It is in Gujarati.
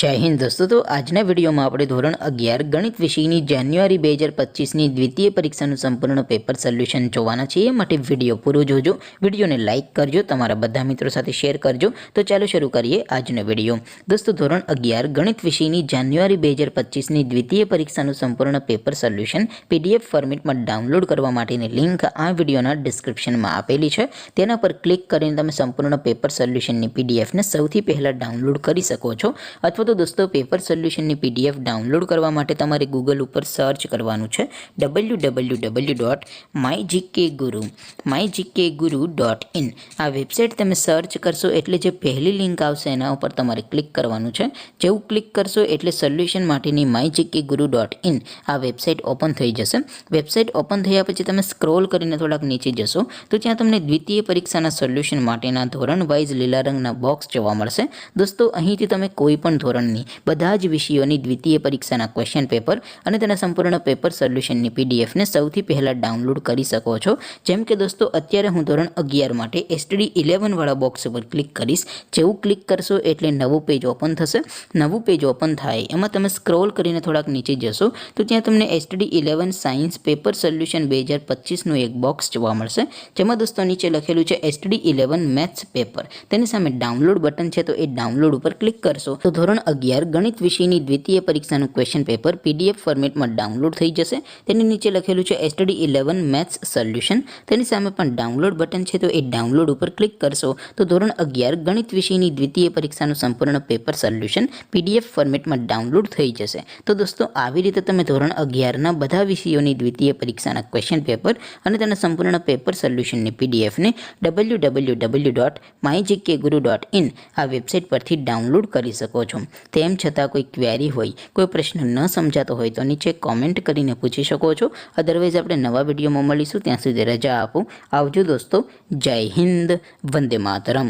जय हिंद दोस्तों। तो आजना वीडियो में આપણે ધોરણ 11 ગણિત વિષયની જાન્યુઆરી 2025ની દ્વિતીય પરીક્ષાનું સંપૂર્ણ પેપર સોલ્યુશન જોવાના છે। એ માટે વિડિયો પૂરો જોજો, વિડિયોને લાઈક કરજો, તમારા બધા મિત્રો સાથે શેર કરજો। તો ચાલો શરૂ કરીએ આજનો વિડિયો। દોસ્તો ધોરણ 11 ગણિત વિષયની જાન્યુઆરી 2025ની દ્વિતીય પરીક્ષાનું સંપૂર્ણ પેપર સોલ્યુશન પીડીએફ ફોર્મેટમાં ડાઉનલોડ કરવા માટેની લિંક આ વિડિયોના ડિસ્ક્રિપ્શનમાં આપેલી છે। તેના પર ક્લિક કરીને તમે સંપૂર્ણ પેપર સોલ્યુશનની પીડીએફને સૌથી પહેલા ડાઉનલોડ કરી શકો છો। અથવા तो दोस्तों पेपर सोल्यूशनની पीडीएफ डाउनलॉड करवा माटे तमारे गूगल पर सर्च करवानुं छे www.mygkguru.in। आ वेबसाइट तमे सर्च करशो एटले जे पहली लिंक आवशे एना उपर तमारे क्लिक करवानुं छे। जेवुं क्लिक करशो एटले सोल्यूशन माटेनी mygkguru.in आ वेबसाइट ओपन थई जशे। वेबसाइट ओपन थया पछी तमे स्क्रॉल करीने थोड़ाक नीचे जशो तो त्यां तमने द्वितीय परीक्षाना सोल्यूशन माटेना धोरण वाइज लीला रंगना बॉक्स जोवा मळशे। दोस्तों અહીંથી તમે કોઈ પણ ધોરણની બધા જ વિષયોની દ્વિતીય પરીક્ષાના ક્વેશ્ચન પેપર અને તેના સંપૂર્ણ પેપર સોલ્યુશનની પીડીએફને સૌથી પહેલા ડાઉનલોડ કરી શકો છો। જેમ કે દોસ્તો અત્યારે હું ધોરણ 11 માટે એસટીડી 11 વાળા બોક્સ પર ક્લિક કરીશ। જેવું ક્લિક કરશો એટલે નવું પેજ ઓપન થશે। નવું પેજ ઓપન થાય એમાં તમે સ્ક્રોલ કરીને થોડાક નીચે જશો તો ત્યાં તમને એસટીડી 11 સાયન્સ પેપર સોલ્યુશન 2025નું એક બોક્સ જોવા મળશે। જેમાં દોસ્તો નીચે લખેલું છે એસટીડી 11 મેથ્સ પેપર। તેની સામે ડાઉનલોડ બટન છે તો એ ડાઉનલોડ ઉપર ક્લિક કરશો તો ધોરણ 11 ગણિત વિષયની દ્વિતીય પરીક્ષાનું ક્વેશ્ચન પેપર પીડીએફ ફોર્મેટમાં ડાઉનલોડ થઈ જશે। તેની નીચે લખેલું છે એસટીડી 11 મેથ્સ સોલ્યુશન। તેની સામે પણ ડાઉનલોડ બટન છે તો એ ડાઉનલોડ ઉપર ક્લિક કરશો તો ધોરણ 11 ગણિત વિષયની દ્વિતીય પરીક્ષાનું સંપૂર્ણ પેપર સોલ્યુશન પીડીએફ ફોર્મેટમાં ડાઉનલોડ થઈ જશે। તો દોસ્તો આવી રીતે તમે ધોરણ 11ના બધા વિષયોની દ્વિતીય પરીક્ષાના ક્વેશ્ચન પેપર અને તેના સંપૂર્ણ પેપર સોલ્યુશનની પીડીએફને www.mygkguru.in આ વેબસાઇટ પરથી ડાઉનલોડ કરી શકો છો। તેમ છતાં કોઈ ક્વેરી હોય, કોઈ પ્રશ્ન ન સમજાતો હોય તો નીચે કોમેન્ટ કરીને પૂછી શકો છો। અધરવાઇઝ આપણે નવા વિડીયોમાં મળીશું, ત્યાં સુધી રજા આપો। આવજો દોસ્તો। જય હિન્દ, વંદે માતરમ।